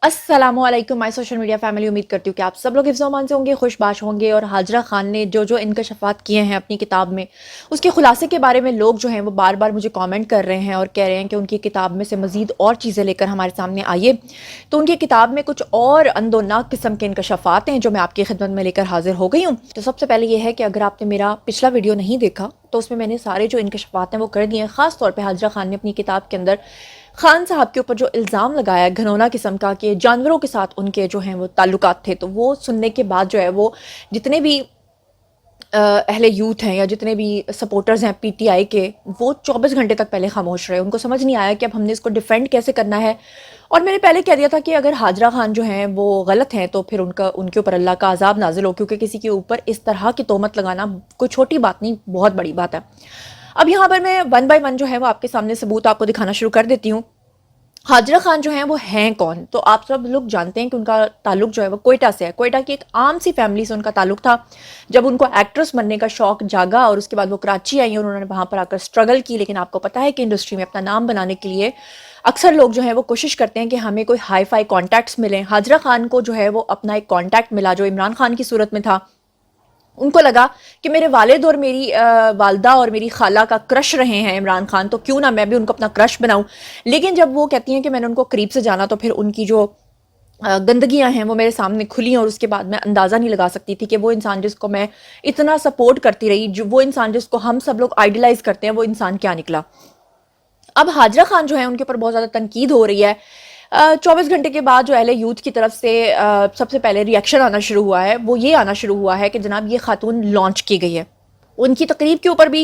अस्सलामुअलैकुम my social media family. उम्मीद करती हूँ कि आप सब लोग हिफ्ज़-ओ-अमान से होंगे, खुशबाश होंगे। और हाजरा खान ने जो इंकशाफात किए हैं अपनी किताब में, उसके खुलासे के बारे में लोग जो हैं वो बार बार मुझे कमेंट कर रहे हैं और कह रहे हैं कि उनकी किताब में से मज़ीद और चीज़ें लेकर हमारे सामने आइए। तो उनकी किताब में कुछ और अंदोनाक किस्म के इंकशाफात हैं जो मैं आपकी खिदमत में लेकर हाजिर हो गई हूँ। तो सबसे पहले ये है कि अगर आपने मेरा पिछला वीडियो नहीं देखा तो उसमें मैंने सारे जो इंकशाफात हैं वो कर दिए हैं। ख़ास तौर पर हाजरा खान ने अपनी किताब के अंदर खान साहब के ऊपर जो इल्ज़ाम लगाया घिनौना किस्म का कि जानवरों के साथ उनके जो हैं वो ताल्लुकात थे, तो वो सुनने के बाद जो है वो जितने भी अहले यूथ हैं या जितने भी सपोर्टर्स हैं पीटीआई के, वो 24 घंटे तक पहले खामोश रहे। उनको समझ नहीं आया कि अब हमने इसको डिफेंड कैसे करना है। और मैंने पहले कह दिया था कि अगर हाजरा खान जो हैं वो गलत हैं तो फिर उनके ऊपर अल्लाह का अजाब नाजिल हो, क्योंकि किसी के ऊपर इस तरह की तोहमत लगाना कोई छोटी बात नहीं, बहुत बड़ी बात है। अब यहाँ पर मैं वन बाय वन जो है वो आपके सामने सबूत आपको दिखाना शुरू कर देती हूँ। हाजरा खान जो हैं वो हैं कौन? तो आप सब लोग जानते हैं कि उनका ताल्लुक जो है वो कोयटा से है। कोयटा की एक आम सी फैमिली से उनका ताल्लुक था। जब उनको एक्ट्रेस बनने का शौक जागा और उसके बाद वो कराची आई और उन्होंने वहाँ पर आकर स्ट्रगल की। लेकिन आपको पता है कि इंडस्ट्री में अपना नाम बनाने के लिए अक्सर लोग जो है वो कोशिश करते हैं कि हमें कोई हाई फाई कॉन्टैक्ट्स मिलें। हाजरा खान को जो है वो अपना एक कॉन्टैक्ट मिला जो इमरान खान की सूरत में था। उनको लगा कि मेरे वालिद और मेरी वालदा और मेरी खाला का क्रश रहे हैं इमरान खान, तो क्यों ना मैं भी उनको अपना क्रश बनाऊं। लेकिन जब वो कहती हैं कि मैंने उनको करीब से जाना तो फिर उनकी जो गंदगियां हैं वो मेरे सामने खुली और उसके बाद मैं अंदाज़ा नहीं लगा सकती थी कि वो इंसान जिसको मैं इतना सपोर्ट करती रही, जो वो इंसान जिसको हम सब लोग आइडलाइज करते हैं, वो इंसान क्या निकला। अब हाजरा खान जो है उनके ऊपर बहुत ज़्यादा तनकीद हो रही है। 24 घंटे के बाद जो अहले यूथ की तरफ से सबसे पहले रिएक्शन आना शुरू हुआ है, वो ये आना शुरू हुआ है कि जनाब ये खातून लॉन्च की गई है। उनकी तकरीब के ऊपर भी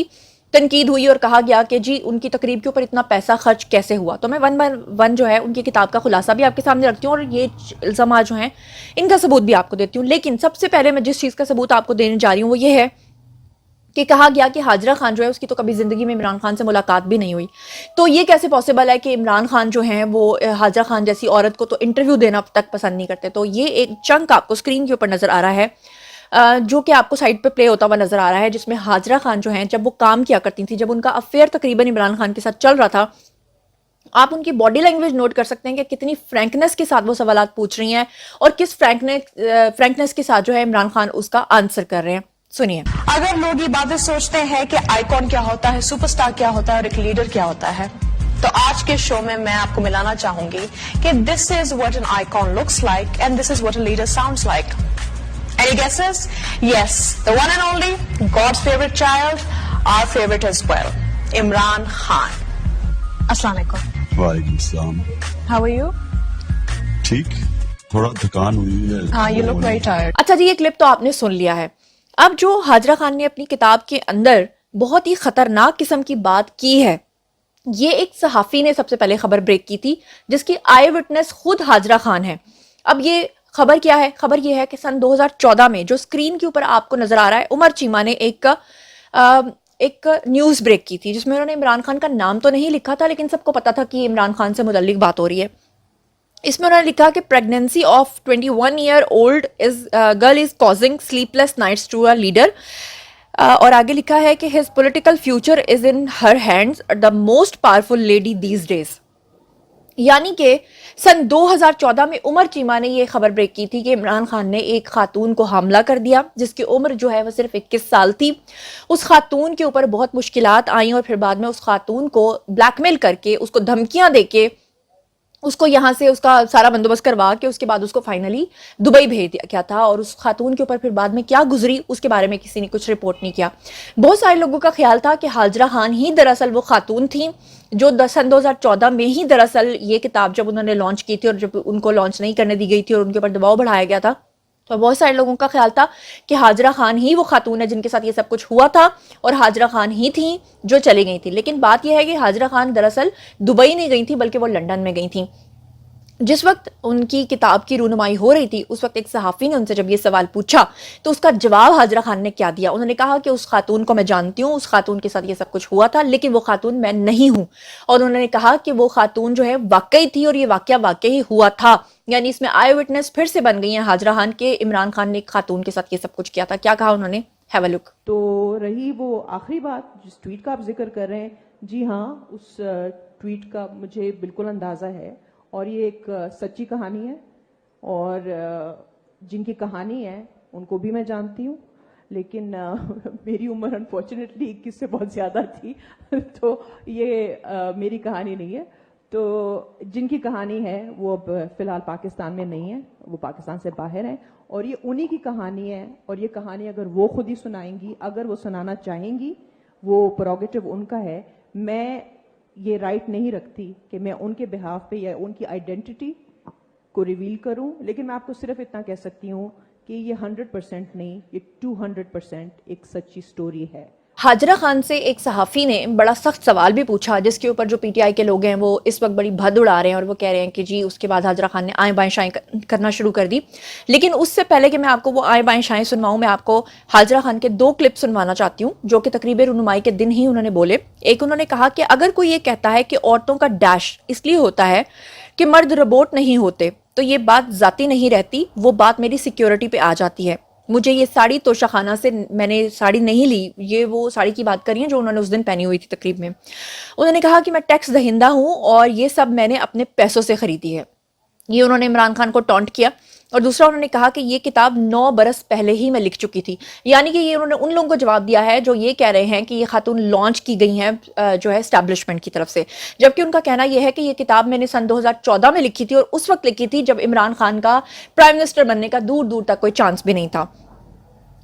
तनकीद हुई और कहा गया कि जी उनकी तकरीब के ऊपर इतना पैसा खर्च कैसे हुआ। तो मैं वन बाय वन जो है उनकी किताब का खुलासा भी आपके सामने रखती हूँ और ये इल्ज़ाम जो हैं इनका सबूत भी आपको देती हूँ। लेकिन सबसे पहले मैं जिस चीज़ का सबूत आपको देने जा रही हूँ वो ये है कि कहा गया कि हाजरा खान जो है उसकी तो कभी ज़िंदगी में इमरान खान से मुलाकात भी नहीं हुई। तो ये कैसे पॉसिबल है कि इमरान खान जो हैं वो हाजरा खान जैसी औरत को तो इंटरव्यू देना तक पसंद नहीं करते। तो ये एक चंक आपको स्क्रीन के ऊपर नज़र आ रहा है, जो कि आपको साइड पे प्ले होता हुआ नज़र आ रहा है, जिसमें हाजरा खान जो हैं जब वो काम किया करती थी, जब उनका अफेयर तकरीबन इमरान खान के साथ चल रहा था, आप उनकी बॉडी लैंग्वेज नोट कर सकते हैं कि कितनी फ्रैंकनेस के साथ वो सवाल पूछ रही हैं और किस फ्रैंकनेस के साथ जो है इमरान खान उसका आंसर कर रहे हैं। सुनिए। अगर लोग ये बातें सोचते हैं कि आइकॉन क्या होता है, सुपरस्टार क्या होता है और एक लीडर क्या होता है, तो आज के शो में मैं आपको मिलाना चाहूंगी कि this is what an icon looks like and this is what a leader sounds like. Any guesses? Yes, the one and only, God's favorite child, our favorite as well, Imran Khan. Assalamu alaikum. वालेकुम सलाम। How are you? ठीक, थोड़ा थकान हुई है। You look very tired. अच्छा जी, ये clip तो आपने सुन लिया है। अब जो हाजरा खान ने अपनी किताब के अंदर बहुत ही खतरनाक किस्म की बात की है, ये एक सहाफ़ी ने सबसे पहले खबर ब्रेक की थी जिसकी आई विटनेस खुद हाजरा खान है। अब ये खबर क्या है? खबर ये है कि सन 2014 में जो स्क्रीन के ऊपर आपको नजर आ रहा है, उमर चीमा ने एक न्यूज़ ब्रेक की थी जिसमें उन्होंने इमरान खान का नाम तो नहीं लिखा था, लेकिन सबको पता था कि इमरान खान से मुतल्लिक बात हो रही है। इसमें उन्होंने लिखा कि pregnancy of 21 year old girl is causing sleepless nights to a leader. और आगे लिखा है कि his political future is in her hands, the most powerful lady these days. यानी कि सन 2014 में उमर चीमा ने यह खबर ब्रेक की थी कि इमरान खान ने एक खातून को हमला कर दिया जिसकी उम्र जो है वह सिर्फ 21 साल थी। उस खातून के ऊपर बहुत मुश्किलात आई और फिर बाद में उस खातून को ब्लैकमेल करके, उसको धमकियां देके, उसको यहाँ से उसका सारा बंदोबस्त करवा के उसके बाद उसको फाइनली दुबई भेज दिया गया था। और उस खातून के ऊपर फिर बाद में क्या गुजरी उसके बारे में किसी ने कुछ रिपोर्ट नहीं किया। बहुत सारे लोगों का ख्याल था कि हाजरा खान ही दरअसल वो खातून थी जो सन 2014 में ही दरअसल ये किताब जब उन्होंने लॉन्च की थी और जब उनको लॉन्च नहीं करने दी गई थी और उनके ऊपर दबाव बढ़ाया गया था, तो बहुत सारे लोगों का ख्याल था कि हाजरा खान ही वो खातून है जिनके साथ ये सब कुछ हुआ था और हाजरा खान ही थी जो चली गई थी। लेकिन बात यह है कि हाजरा खान दरअसल दुबई नहीं गई थी बल्कि वो लंदन में गई थी। जिस वक्त उनकी किताब की रूनुमाई हो रही थी उस वक्त एक सहाफ़ी ने उनसे जब ये सवाल पूछा तो उसका जवाब हाजरा खान ने क्या दिया? उन्होंने कहा कि उस खातून को मैं जानती हूँ, उस खातून के साथ ये सब कुछ हुआ था, लेकिन वो खातून मैं नहीं हूँ। और उन्होंने कहा कि वो खातून जो है वाकई थी और ये वाकया वाकई हुआ था। यानी इसमें आई विटनेस फिर से बन गई है हाजरा खान के इमरान खान ने एक खातून के साथ ये सब कुछ किया था। क्या कहा उन्होंने? Have a look. तो रही वो आखिरी बात जिस ट्वीट का आप जिक्र कर रहे हैं, जी हाँ, उस ट्वीट का मुझे बिल्कुल अंदाजा है और ये एक सच्ची कहानी है। और जिनकी कहानी है उनको भी मैं जानती हूँ, लेकिन मेरी उम्र अनफॉर्चुनेटली 21 से बहुत ज़्यादा थी तो ये मेरी कहानी नहीं है। तो जिनकी कहानी है वो अब फिलहाल पाकिस्तान में नहीं है, वो पाकिस्तान से बाहर है और ये उन्हीं की कहानी है। और ये कहानी अगर वो खुद ही सुनाएंगी, अगर वो सुनाना चाहेंगी, वो प्रोगेटिव उनका है। मैं ये राइट नहीं रखती कि मैं उनके बिहाफ पे या उनकी आइडेंटिटी को रिवील करूं, लेकिन मैं आपको सिर्फ इतना कह सकती हूं कि ये 100% नहीं, ये 200% एक सच्ची स्टोरी है। हाजरा खान से एक सहाफ़ी ने बड़ा सख्त सवाल भी पूछा, जिसके ऊपर जो पीटीआई के लोग हैं वो इस वक्त बड़ी भद उड़ा रहे हैं और वो कह रहे हैं कि जी उसके बाद हाजरा खान ने आए बाएं शाएं करना शुरू कर दी। लेकिन उससे पहले कि मैं आपको वो आए बाएं शाएं सुनवाऊं, मैं आपको हाजरा खान के 2 क्लिप सुनवाना चाहती हूँ जो कि तकरीब रुनुमाई के दिन ही उन्होंने बोले। एक उन्होंने कहा कि अगर कोई ये कहता है कि औरतों का डैश इसलिए होता है कि मर्द रोबोट नहीं होते, तो ये बात जाती नहीं रहती, वो बात मेरी सिक्योरिटी पे आ जाती है। मुझे ये साड़ी तोशाखाना से मैंने साड़ी नहीं ली, ये वो साड़ी की बात करी है जो उन्होंने उस दिन पहनी हुई थी तकरीब में। उन्होंने कहा कि मैं टैक्स दहिंदा हूँ और ये सब मैंने अपने पैसों से खरीदी है। ये उन्होंने इमरान खान को टॉन्ट किया। और दूसरा उन्होंने कहा कि ये किताब 9 बरस पहले ही मैं लिख चुकी थी, यानी कि ये उन्होंने उन लोगों को जवाब दिया है जो ये कह रहे हैं कि ये खातून लॉन्च की गई हैं जो है एस्टैब्लिशमेंट की तरफ से, जबकि उनका कहना यह है कि ये किताब मैंने सन 2014 में लिखी थी और उस वक्त लिखी थी जब इमरान खान का प्राइम मिनिस्टर बनने का दूर दूर तक कोई चांस भी नहीं था।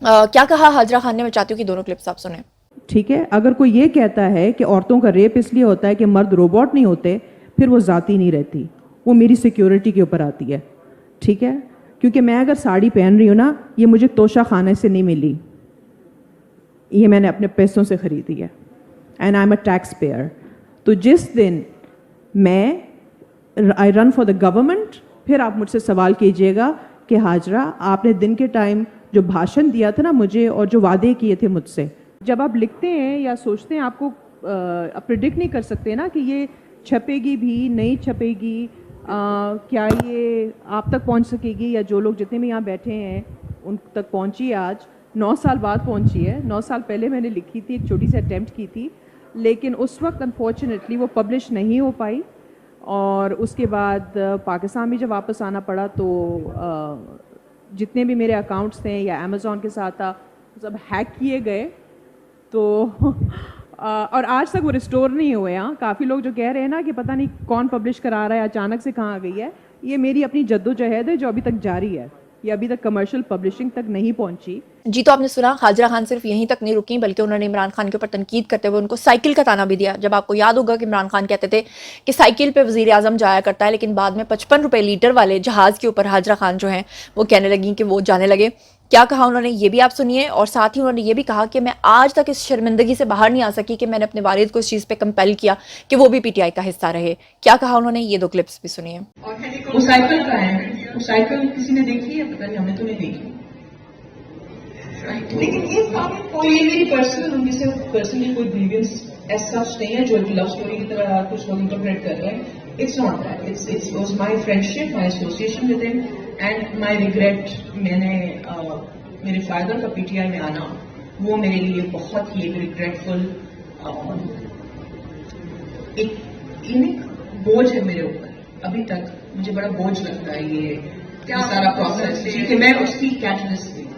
क्या कहा हाजरा खान ने, मैं चाहती हूँ कि दोनों क्लिप्स आप सुने। ठीक है, अगर कोई ये कहता है कि औरतों का रेप इसलिए होता है कि मर्द रोबोट नहीं होते, फिर वो जाती नहीं रहती, वो मेरी सिक्योरिटी के ऊपर आती है। ठीक है, क्योंकि मैं अगर साड़ी पहन रही हूँ ना, ये मुझे तोशा खाने से नहीं मिली, ये मैंने अपने पैसों से खरीदी है and I am a tax payer. तो जिस दिन मैं I run for the government, फिर आप मुझसे सवाल कीजिएगा कि हाजरा आपने दिन के टाइम जो भाषण दिया था ना मुझे और जो वादे किए थे मुझसे, जब आप लिखते हैं या सोचते हैं, आपको आप प्रिडिक्ट नहीं कर सकते ना कि ये छपेगी भी नहीं छपेगी, क्या ये आप तक पहुंच सकेगी या जो लोग जितने भी यहाँ बैठे हैं उन तक पहुंची है। आज 9 साल बाद पहुंची है। 9 साल पहले मैंने लिखी थी, एक छोटी सी अटैम्प्ट की थी, लेकिन उस वक्त अनफॉर्चुनेटली वो पब्लिश नहीं हो पाई और उसके बाद पाकिस्तान में जब वापस आना पड़ा तो जितने भी मेरे अकाउंट्स थे या अमेज़ॉन के साथ था सब हैक किए गए। तो और आज तक वो रिस्टोर नहीं हुए। हाँ, काफ़ी लोग जो कह रहे हैं ना कि पता नहीं कौन पब्लिश करा रहा है, अचानक से कहाँ आ गई है, ये मेरी अपनी जद्दोजहद है जो अभी तक जारी है, ये अभी तक कमर्शियल पब्लिशिंग तक नहीं पहुंची। जी, तो आपने सुना, हाजरा खान सिर्फ यहीं तक नहीं रुकी बल्कि उन्होंने इमरान खान के ऊपर तनकीद करते हुए उनको साइकिल का ताना भी दिया। जब आपको याद होगा कि इमरान खान कहते थे कि साइकिल पे वजीर आजम जाया करता है, लेकिन बाद में 55 रुपए लीटर वाले जहाज के ऊपर हाजरा खान जो हैं वो कहने लगी कि वो जाने लगे। क्या कहा उन्होंने, ये भी आप सुनिए। और साथ ही उन्होंने ये भी कहा कि मैं आज तक इस शर्मिंदगी से बाहर नहीं आ सकी कि मैंने अपने वालिद को इस चीज़ पे कंपेल किया कि वो भी पीटीआई का हिस्सा रहे। क्या कहा उन्होंने, ये 2 क्लिप्स भी सुनिए। वो साइकिल का है, वो साइकिल किसी ने देखी है? पता नहीं, हमने तो नहीं देखी। लेकिन ये ये मेरी पर्सनल, उनकी से पर्सनली कोई ग्रीवियंस एज सच नहीं है जो एक लव स्टोरी की तरह कुछ लोग इंटरप्रेट कर रहे हैं। It's not that, it's was my friendship, my association with him and my regret. मैंने मेरे फादर का पीटीआई में आना, वो मेरे लिए बहुत ही एक रिग्रेटफुल एक बोझ है मेरे ऊपर। अभी तक मुझे बड़ा बोझ लगता है ये सारा प्रोसेस कि मैं उसकी कैटलिस्ट थी।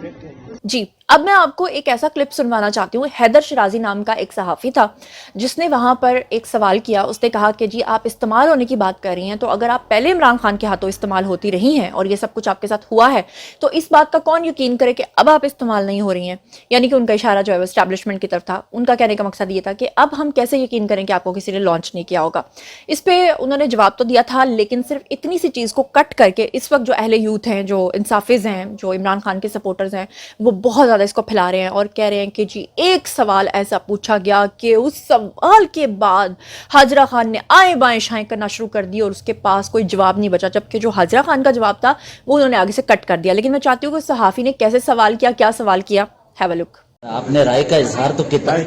जी, अब मैं आपको एक ऐसा क्लिप सुनवाना चाहती हूँ। हैदर शिराजी नाम का एक सहाफ़ी था जिसने वहाँ पर एक सवाल किया। उसने कहा कि जी आप इस्तेमाल होने की बात कर रही हैं, तो अगर आप पहले इमरान खान के हाथों इस्तेमाल होती रही हैं और ये सब कुछ आपके साथ हुआ है, तो इस बात का कौन यकीन करे कि अब आप इस्तेमाल नहीं हो रही हैं। यानी कि उनका इशारा जो है वो एस्टैब्लिशमेंट की तरफ था। उनका कहने का मकसद ये था कि अब हम कैसे यकीन करें कि आपको किसी ने लॉन्च नहीं किया होगा। इस पर उन्होंने जवाब तो दिया था, लेकिन सिर्फ इतनी सी चीज़ को कट करके इस वक्त जो अहले यूथ हैं, जो इंसाफिज हैं, जो इमरान खान के सपोर्टर्स हैं, वो बहुत ज़्यादा इसको फैला रहे हैं और कह रहे हैं कि जी एक सवाल ऐसा पूछा गया कि उस सवाल के बाद हाजरा खान ने आए बाएं शाएं करना शुरू कर दी और उसके पास कोई जवाब नहीं बचा, जबकि जो हाजरा खान का जवाब था वो उन्होंने आगे से कट कर दिया। लेकिन मैं चाहती हूँ कि सहाफ़ी ने कैसे सवाल किया, क्या सवाल किया, हैव अ लुक। आपने राय का इजहार तो किताब,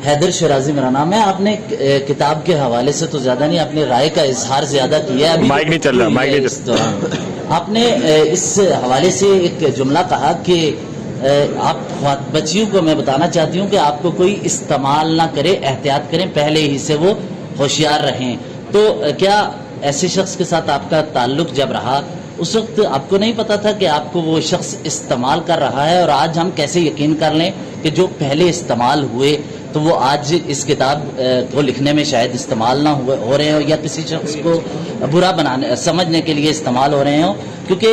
हैदर शिराजी मेरा नाम है, आपने किताब के हवाले से तो ज्यादा नहीं, अपने राय का इजहार ज्यादा किया है। माइक नहीं चल रहा, माइक नहीं चल रहा। आपने इस हवाले से एक जुमला कहा कि आप बच्चियों को मैं बताना चाहती हूँ कि आपको कोई इस्तेमाल ना करे, एहतियात करें, पहले ही से वो होशियार रहें। तो क्या ऐसे शख्स के साथ आपका ताल्लुक जब रहा, उस वक्त आपको नहीं पता था कि आपको वो शख्स इस्तेमाल कर रहा है? और आज हम कैसे यकीन कर लें कि जो पहले इस्तेमाल हुए तो वो आज इस किताब को लिखने में शायद इस्तेमाल ना हो रहे हो, या किसी शख्स को बुरा बनाने समझने के लिए इस्तेमाल हो रहे हो? क्योंकि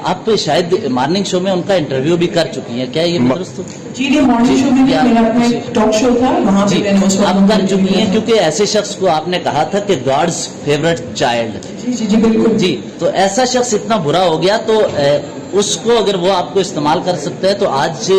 आप शायद मॉर्निंग शो में उनका इंटरव्यू भी कर चुकी हैं, क्या ये दुरुस्त? जी, ये मॉर्निंग शो में भी मेरा अपना टॉक शो था, वहाँ पे मैंने उस वक्त आप कर चुकी हैं, क्योंकि ऐसे शख्स को आपने कहा था कि गॉड्स फेवरेट चाइल्ड। जी बिल्कुल जी, तो ऐसा शख्स इतना बुरा हो गया तो उसको अगर वो आपको इस्तेमाल कर सकता है, तो आज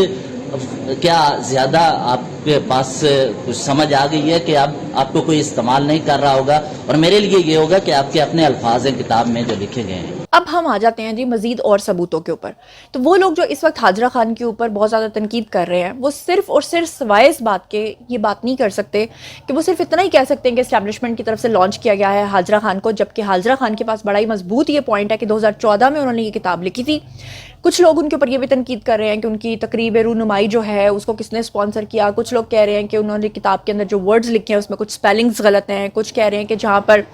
क्या ज्यादा आपके पास कुछ समझ आ गई है कि अब आपको कोई इस्तेमाल नहीं कर रहा होगा? और मेरे लिए ये होगा कि आपके अपने अल्फाज हैं किताब में जो लिखे गए हैं। अब हम आ जाते हैं जी मजीद और सबूतों के ऊपर। तो वो लोग जो इस वक्त हाजरा खान के ऊपर बहुत ज़्यादा तनकीद कर रहे हैं, वो सिर्फ और सिर्फ सिवाय इस बात के ये बात नहीं कर सकते कि वो सिर्फ इतना ही कह सकते हैं कि इस्टेब्लिशमेंट की तरफ से लॉन्च किया गया है हाजरा खान को, जबकि हाजरा खान के पास बड़ा ही मजबूत ये पॉइंट है कि 2014 में उन्होंने ये किताब लिखी थी। कुछ लोग उनके ऊपर ये भी तनकीद कर रहे हैं कि उनकी तकरीब रूनुमाई जो है उसको किसने स्पॉन्सर किया। कुछ लोग कह रहे हैं कि उन्होंने किताब के अंदर जो वर्ड्स लिखे हैं उसमें कुछ स्पेलिंग्स गलत हैं। कुछ कह रहे हैं कि जहाँ पर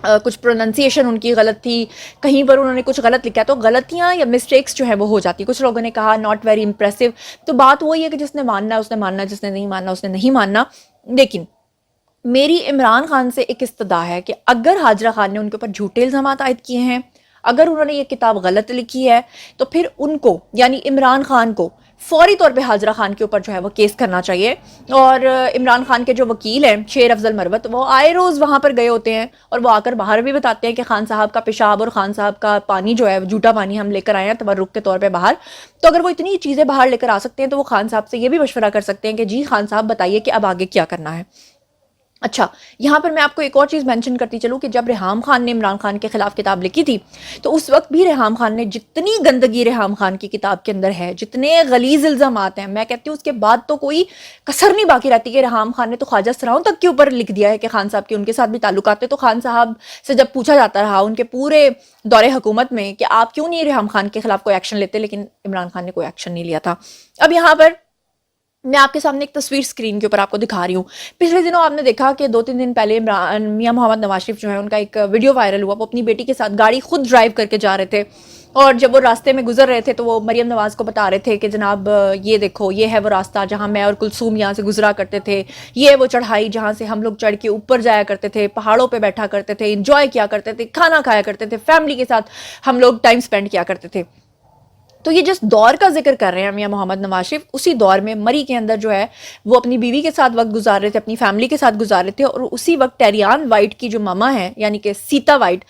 कुछ प्रोनाउंसिएशन उनकी गलत थी, कहीं पर उन्होंने कुछ गलत लिखा है, तो गलतियाँ या मिस्टेक्स जो है वो हो जाती है। कुछ लोगों ने कहा नॉट वेरी इंप्रेसिव। तो बात वही है कि जिसने मानना है उसने मानना, जिसने नहीं मानना उसने नहीं मानना। लेकिन मेरी इमरान खान से एक इस्तदा है कि अगर हाजरा खान ने उनके ऊपर झूठे इल्ज़ामात आयद किए हैं, अगर उन्होंने ये किताब गलत लिखी है, तो फिर उनको यानी इमरान खान को फौरी तौर पे हाजरा खान के ऊपर जो है वो केस करना चाहिए। और इमरान खान के जो वकील हैं शेर अफजल मरवत, वो आए रोज़ वहाँ पर गए होते हैं और वो आकर बाहर भी बताते हैं कि खान साहब का पेशाब और खान साहब का पानी जो है झूठा पानी हम लेकर आए हैं तबर्रुक के तौर पे बाहर। तो अगर वो इतनी चीज़ें बाहर लेकर आ सकते हैं तो वो खान साहब से ये भी मशवरा कर सकते हैं कि जी खान साहब बताइए कि अब आगे क्या करना है। अच्छा, यहाँ पर मैं आपको एक और चीज़ मेंशन करती चलूँ कि जब रेहाम खान ने इमरान खान के खिलाफ किताब लिखी थी, तो उस वक्त भी रेहाम खान ने जितनी गंदगी रेहाम खान की किताब के अंदर है, जितने गलीज इल्ज़ामात हैं, मैं कहती हूँ उसके बाद तो कोई कसर नहीं बाकी रहती कि रेहाम खान ने तो ख्वाजा सराउं तक के ऊपर लिख दिया है कि खान साहब के उनके साथ भी ताल्लुकात थे। तो खान साहब से जब पूछा जाता रहा उनके पूरे दौरे हुकूमत में कि आप क्यों नहीं रेहाम खान के खिलाफ कोई एक्शन लेते, लेकिन इमरान खान ने कोई एक्शन नहीं लिया था। अब यहाँ पर मैं आपके सामने एक तस्वीर स्क्रीन के ऊपर आपको दिखा रही हूँ। पिछले दिनों आपने देखा कि 2-3 दिन पहले मियां मोहम्मद नवाज शरीफ जो है उनका एक वीडियो वायरल हुआ। वो अपनी बेटी के साथ गाड़ी खुद ड्राइव करके जा रहे थे और जब वो रास्ते में गुजर रहे थे तो वो मरियम नवाज को बता रहे थे कि जनाब ये देखो, ये है वो रास्ता जहाँ मैं और कुलसूम यहाँ से गुजरा करते थे, ये है वो चढ़ाई जहाँ से हम लोग चढ़ के ऊपर जाया करते थे, पहाड़ों पे बैठा करते थे, इंजॉय किया करते थे, खाना खाया करते थे, फैमिली के साथ हम लोग टाइम स्पेंड किया करते थे। तो ये जिस दौर का जिक्र कर रहे हैं मियां मोहम्मद नवाज शरीफ, उसी दौर में मरी के अंदर जो है वो अपनी बीवी के साथ वक्त गुजार रहे थे, अपनी फैमिली के साथ गुजार रहे थे। और उसी वक्त टेरियान वाइट की जो मामा है यानी कि सीता वाइट,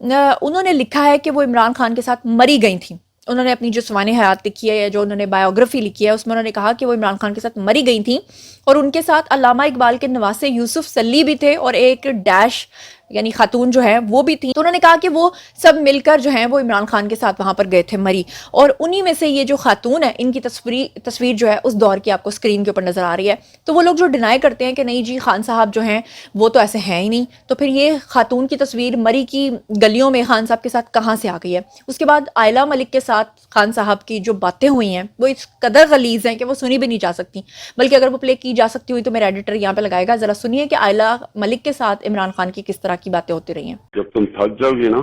उन्होंने लिखा है कि वो इमरान खान के साथ मरी गई थी। उन्होंने अपनी जो सवाने हयात लिखी है या जो उन्होंने बायोग्राफी लिखी है उसमें उन्होंने कहा कि वो इमरान खान के साथ मरी गई थी और उनके साथ अल्लामा इकबाल के नवासे यूसुफ सल्ली भी थे और एक डैश यानी खातून जो है वो भी थी। तो उन्होंने कहा कि वो सब मिलकर जो है वो इमरान खान के साथ वहां पर गए थे मरी, और उन्हीं में से ये जो खातून है इनकी तस्वीर जो है उस दौर की आपको स्क्रीन के ऊपर नजर आ रही है। तो वो लोग जो डिनाई करते हैं कि नहीं जी खान साहब जो हैं वो तो ऐसे हैं ही नहीं, तो फिर ये खातून की तस्वीर मरी की गलियों में खान साहब के साथ कहाँ से आ गई है। उसके बाद आयला मलिक के साथ खान साहब की जो बातें हुई हैं वो इस कदर गलीज हैं कि वो सुनी भी नहीं जा सकती, बल्कि अगर वो प्ले की जा सकती हुई तो मेरा एडिटर यहाँ पे लगाएगा। जरा सुनिए कि आयला मलिक के साथ इमरान खान की किस तरह की बातें होती रही हैं। जब तुम थक जाओगी ना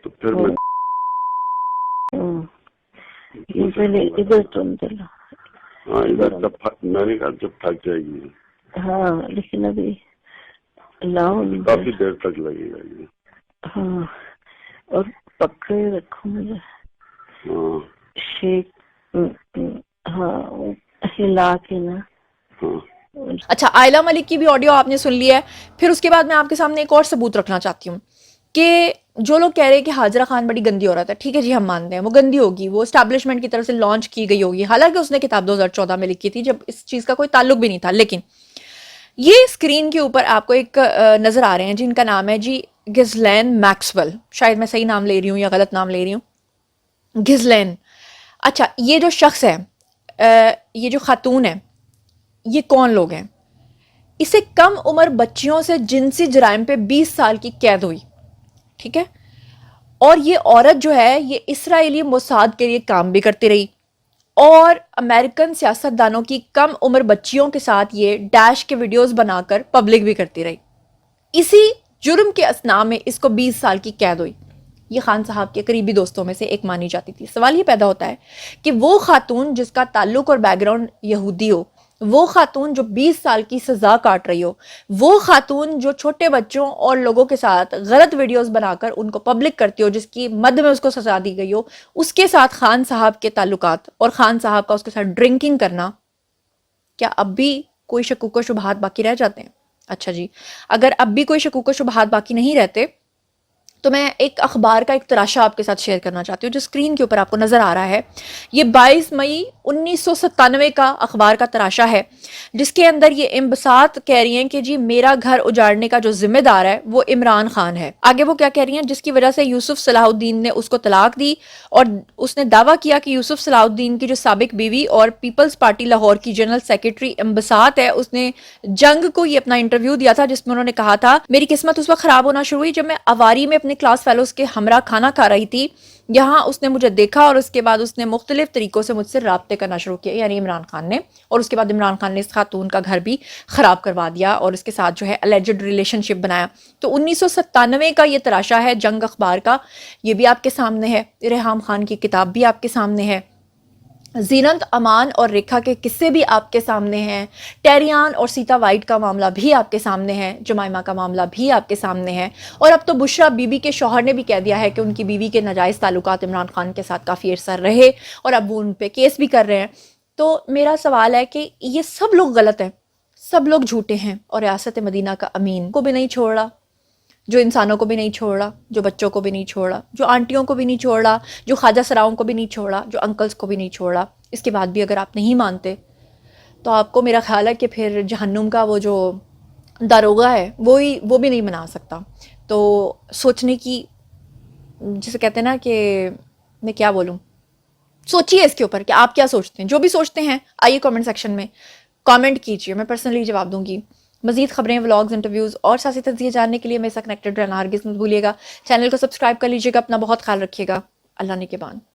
तो फिर मैं पहले इधर तुम चलो। हाँ इधर मैंने कहा जब थक जाएगी। हाँ लेकिन अभी लाओ काफी देर तक लगेगा ये। हाँ और पकड़े रखो मुझे। हाँ शेक हाँ हिला के ना। हाँ अच्छा, आयला मलिक की भी ऑडियो आपने सुन लिया है। फिर उसके बाद मैं आपके सामने एक और सबूत रखना चाहती हूँ कि जो लोग कह रहे हैं कि हाजरा खान बड़ी गंदी औरत है, ठीक है जी हम मानते हैं वो गंदी होगी, वो एस्टैब्लिशमेंट की तरफ से लॉन्च की गई होगी, हालांकि उसने किताब 2014 में लिखी थी जब इस चीज़ का कोई ताल्लुक भी नहीं था। लेकिन ये स्क्रीन के ऊपर आपको एक नज़र आ रहे हैं जिनका नाम है जी गिज़लैन मैक्सवेल, शायद मैं सही नाम ले रही हूँ या गलत नाम ले रही हूँ, गिज़लैन। अच्छा, ये जो शख्स है, ये जो खातून है, ये कौन लोग हैं? इसे कम उम्र बच्चियों से जिनसी जराइम पे 20 साल की कैद हुई, ठीक है। और ये औरत जो है ये इसराइली मोसाद के लिए काम भी करती रही और अमेरिकन सियासतदानों की कम उम्र बच्चियों के साथ ये डैश के वीडियोस बनाकर पब्लिक भी करती रही। इसी जुर्म के असना में इसको 20 साल की कैद हुई। ये खान साहब के करीबी दोस्तों में से एक मानी जाती थी। सवाल ये पैदा होता है कि वो खातून जिसका ताल्लुक और बैकग्राउंड यहूदी हो, वो खातून जो 20 साल की सजा काट रही हो, वो खातून जो छोटे बच्चों और लोगों के साथ गलत वीडियोस बनाकर उनको पब्लिक करती हो, जिसकी मद में उसको सजा दी गई हो, उसके साथ खान साहब के ताल्लुकात और खान साहब का उसके साथ ड्रिंकिंग करना, क्या अब भी कोई शकूक व शुबहात बाकी रह जाते हैं? अच्छा जी, अगर अब भी कोई शकूक व शुबहात बाकी नहीं रहते तो मैं एक अखबार का एक तराशा आपके साथ शेयर करना चाहती हूँ जो स्क्रीन के ऊपर आपको नजर आ रहा है। ये 22 मई 1997 का अखबार का तराशा है, जिसके अंदर ये इम्बसात कह रही हैं कि जी मेरा घर उजाड़ने का जो जिम्मेदार है वो इमरान खान है। आगे वो क्या कह रही हैं, जिसकी वजह से यूसुफ सलाहुद्दीन ने उसको तलाक दी और उसने दावा किया कि यूसुफ सलाहुद्दीन की जो साबिक बीवी और पीपल्स पार्टी लाहौर की जनरल सेक्रेटरी इम्बसात है, उसने जंग को ये अपना इंटरव्यू दिया था जिसमें उन्होंने कहा था मेरी किस्मत उस वक्त खराब होना शुरू हुई जब मैं अवारी में अपने क्लास फेलोज के हमरा खाना खा रही थी। यहाँ उसने मुझे देखा और उसके बाद उसने मुख्तलिफ तरीकों से मुझसे राब्ते करना शुरू किया, यानी इमरान खान ने। और उसके बाद इमरान खान ने इस खातून का घर भी खराब करवा दिया और इसके साथ जो है अलेजेड रिलेशनशिप बनाया। तो 1997 का ये तराशा है जंग अखबार का, ये भी आपके सामने है। रेहाम खान की किताब भी आपके सामने है। जीनत अमान और रेखा के किस्से भी आपके सामने हैं। टेरियान और सीता वाइट का मामला भी आपके सामने है। जमाइमा का मामला भी आपके सामने है। और अब तो बुशरा बीबी के शौहर ने भी कह दिया है कि उनकी बीवी के नाजायज़ ताल्लुकात इमरान खान के साथ काफ़ी अरसा रहे और अब वो उन पे केस भी कर रहे हैं। तो मेरा सवाल है कि ये सब लोग गलत हैं, सब लोग झूठे हैं और रियासत मदीना का अमीन को भी नहीं छोड़ रहा, जो इंसानों को भी नहीं छोड़ रहा, जो बच्चों को भी नहीं छोड़ रहा, जो आंटियों को भी नहीं छोड़ रहा, जो ख्वाजा सराओं को भी नहीं छोड़ रहा, जो अंकल्स को भी नहीं छोड़ रहा। इसके बाद भी अगर आप नहीं मानते तो आपको मेरा ख्याल है कि फिर जहन्नुम का वो जो दारोगा है वो भी नहीं बना सकता। तो सोचने की, जिसे कहते हैं ना कि मैं क्या बोलूँ, सोचिए इसके ऊपर कि आप क्या सोचते हैं। जो भी सोचते हैं आइए कमेंट सेक्शन में कमेंट कीजिए, मैं पर्सनली जवाब दूंगी। मजीद खबरें, व्लॉग्स, इंटरव्यूज़ और सियासी तज्ज़िये जानने के लिए मेरे साथ कनेक्टेड रहना हरगिज़ मत भूलिएगा। चैनल को सब्सक्राइब कर लीजिएगा। अपना बहुत ख्याल रखिएगा। अल्लाह निगहबान।